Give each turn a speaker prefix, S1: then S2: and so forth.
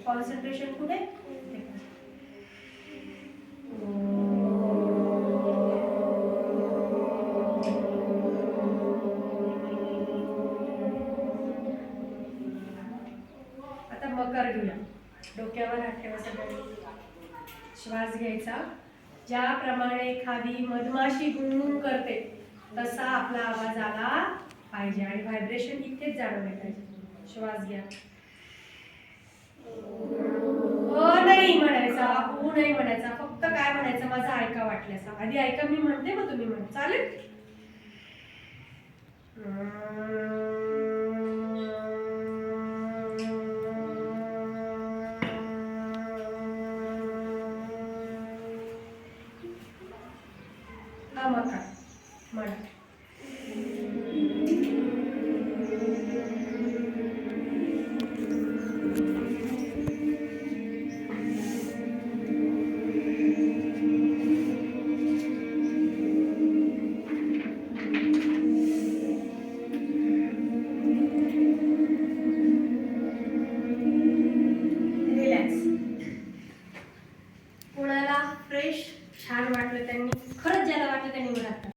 S1: Concentration कुठे? आता मकर घेऊया. डोक्यावर हात ठेवा सगळ्यांनी. श्वास घ्यायचा. ज्याप्रमाणे एखादी मधमाशी गुणगुण करते तसा आपला आवाज आला पाहिजे आणि व्हायब्रेशन इथेच जाणवले पाहिजे. श्वास घ्या. नाही म्हणायचा, नाही म्हणायचा, फक्त काय म्हणायचं, माझं ऐका वाटल्यास. आधी ऐका, मी म्हणते मग तुम्ही म्हणा. चालेल? हा मका म्हणा. कोणाला फ्रेश छान वाटलं त्यांनी, खरंच ज्याला वाटलं त्यांनी मला